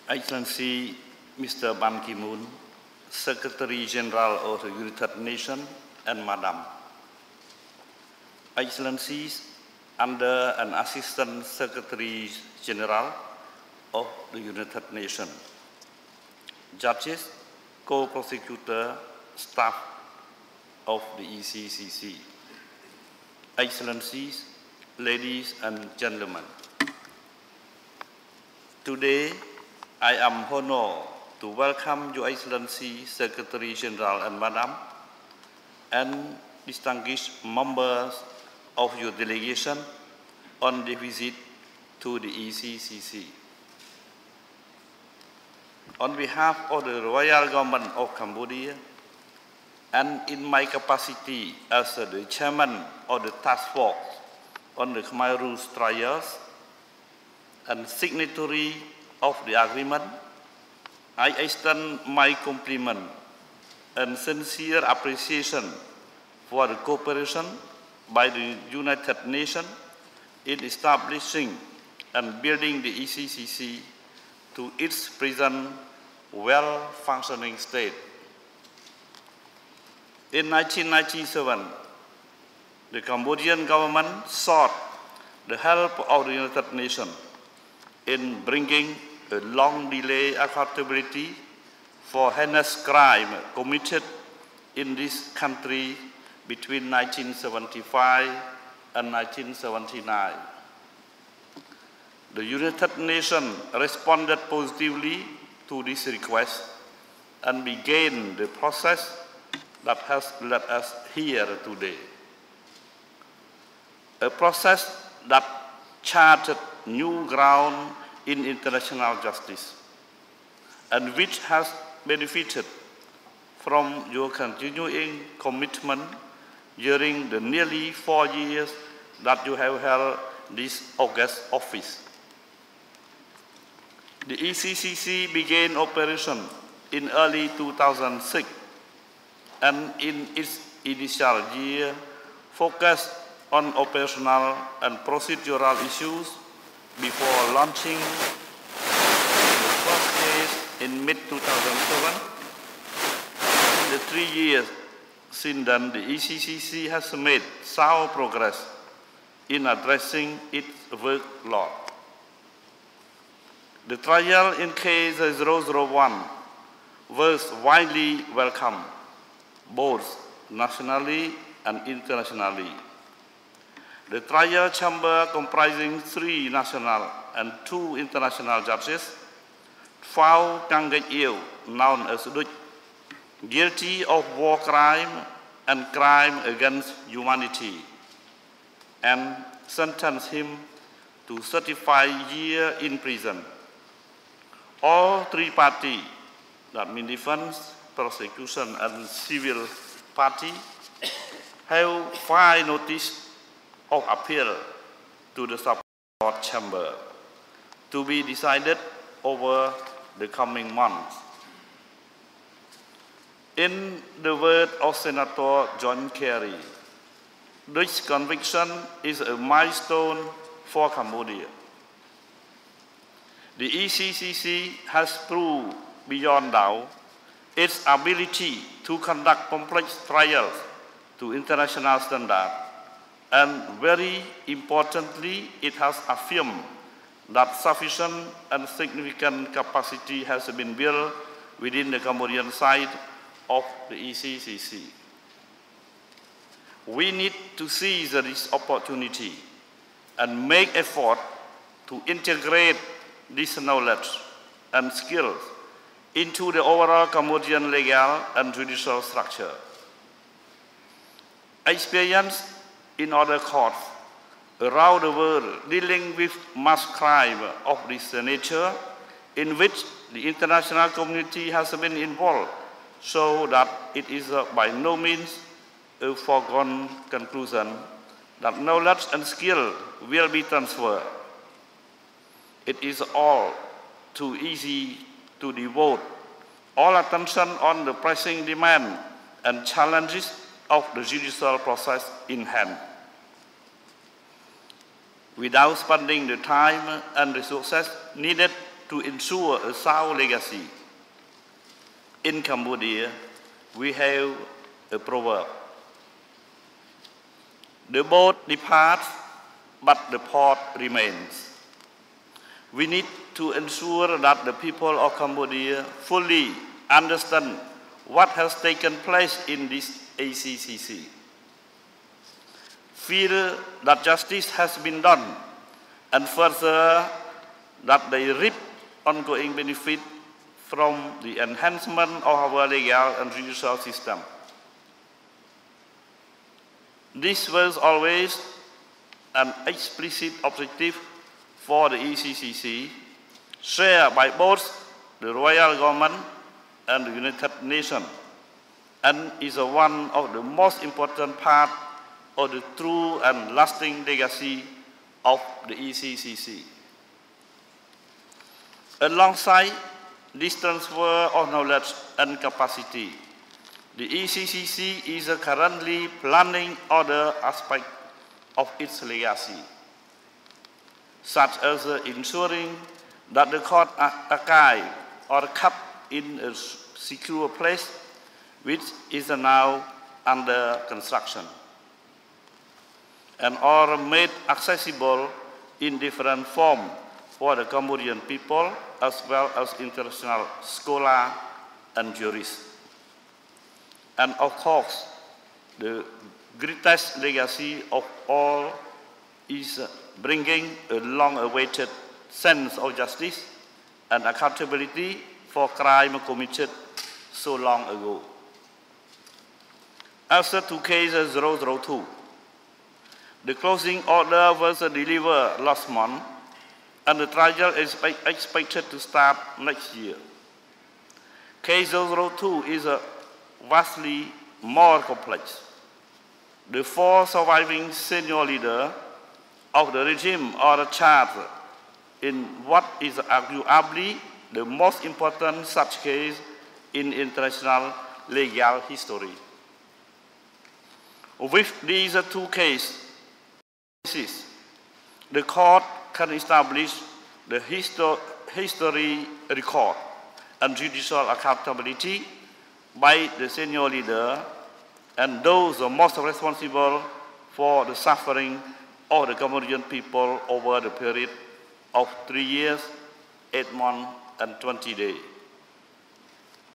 Excellency Mr. Ban Ki-moon, Secretary General of the United Nations, and Madam. Excellencies, under an Assistant Secretary General of the United Nations, judges, co-prosecutor, staff of the ECCC, Excellencies, ladies and gentlemen. Today, I am honored to welcome Your Excellency, Secretary General and Madam, and distinguished members of your delegation on the visit to the ECCC. On behalf of the Royal Government of Cambodia, and in my capacity as the Chairman of the Task Force on the Khmer Rouge trials and signatory of the agreement, I extend my compliment and sincere appreciation for the cooperation by the United Nations in establishing and building the ECCC to its present well-functioning state. In 1997, the Cambodian government sought the help of the United Nations in bringing a long-delayed accountability for heinous crime committed in this country between 1975 and 1979. The United Nations responded positively to this request and began the process that has led us here today. A process that charted new ground in international justice and which has benefited from your continuing commitment during the nearly 4 years that you have held this august office. The ECCC began operation in early 2006 and in its initial year focused on operational and procedural issues before launching the first case in mid-2007. In the 3 years since then, the ECCC has made sound progress in addressing its workload. The trial in case 001 was widely welcomed, both nationally and internationally. The trial chamber, comprising 3 national and 2 international judges, found Kang Gek Yew, known as Duch, guilty of war crime and crime against humanity, and sentenced him to 35 years in prison. All 3 parties, that means defense, prosecution, and civil party, have filed notice of appeal to the support chamber to be decided over the coming months. In the words of Senator John Kerry, this conviction is a milestone for Cambodia. The ECCC has proved beyond doubt its ability to conduct complex trials to international standards, and very importantly, it has affirmed that sufficient and significant capacity has been built within the Cambodian side of the ECCC. We need to seize this opportunity and make effort to integrate this knowledge and skills into the overall Cambodian legal and judicial structure. Experience in other courts around the world dealing with mass crime of this nature, in which the international community has been involved, show that it is by no means a foregone conclusion that knowledge and skill will be transferred. It is all too easy to devote all attention on the pressing demand and challenges of the judicial process in hand, without spending the time and resources needed to ensure a sound legacy. In Cambodia, we have a proverb: the boat departs, but the port remains. We need to ensure that the people of Cambodia fully understand what has taken place in this ECCC. Feel that justice has been done, and further that they reap ongoing benefit from the enhancement of our legal and judicial system. This was always an explicit objective for the ECCC, shared by both the royal government and the United Nations, and is one of the most important parts of the true and lasting legacy of the ECCC. Alongside this transfer of knowledge and capacity, the ECCC is currently planning other aspects of its legacy, such as ensuring that the court archive are kept in a secure place, which is now under construction, and are made accessible in different forms for the Cambodian people as well as international scholars and jurists. And of course, the greatest legacy of all is bringing a long-awaited sense of justice and accountability for crime committed so long ago. Answer to case 002. The closing order was delivered last month, and the trial is expected to start next year. Case 002 is vastly more complex. The 4 surviving senior leaders of the regime are charged in what is arguably the most important such case in international legal history. With these 2 cases, the court can establish the history record and judicial accountability by the senior leader and those most responsible for the suffering of the Cambodian people over the period of 3 years, 8 months, and 20 days.